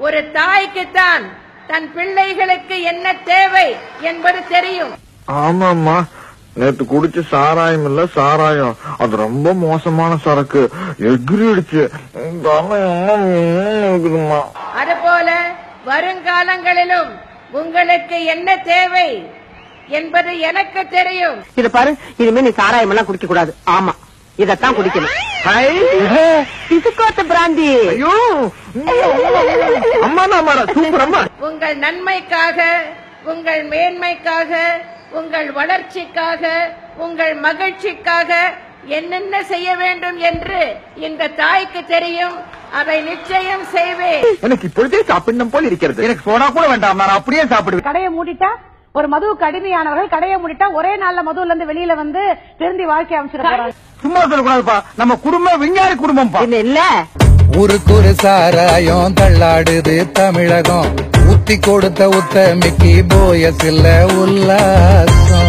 ஒரு தாய்க்குத்தான் தன் பிள்ளைகளுக்கு என்ன தேவை என்பது தெரியும். ஆமாம்மா, நேத்து குடிச்ச சாராயம் இல்ல சாராயம், அது ரொம்ப மோசமான சரக்கு, எகிரிடுச்சு. அதுபோல வருங்காலங்களிலும் உங்களுக்கு என்ன தேவை என்பது எனக்கு தெரியும். இத பாரு, இனிமே நீ சாராயம் எல்லாம் குடிக்க கூடாது. ஆமா, இதத்தான் குடிக்கணும். பிராந்தி. உங்கள் நன்மைக்காக, உங்கள் மேன்மைக்காக, உங்கள் வளர்ச்சிக்காக, உங்கள் மகிழ்ச்சிக்காக என்னென்ன செய்ய வேண்டும் என்று இந்த தாய்க்கு தெரியும். அதை நிச்சயம் செய்வேன். எனக்கு இப்பொழுதே சாப்பிடணும் போல் இருக்கிறது. எனக்கு சோடா கூட வேண்டாம், நான் அப்படியே சாப்பிடுவேன். கடையை மூடிட்டா, ஒரு மதுவுக்கு அடிமையானவர்கள் கடையை மூடிட்டா ஒரே நாள்ல மதுல இருந்து வெளியில வந்து திருந்தி வாழ்க்கை அமைச்சிருக்காங்க. சும்மா சொல்லக்கூடாதுப்பா, நம்ம குடும்பம் விஞ்ஞானி குடும்பம் இல்ல. ஊருக்கு ஒரு சாராயம் தள்ளாடுது தமிழகம், ஊத்தி கொடுத்த உத்தமிக்கு போயஸ் இல்ல உல்லாசம்.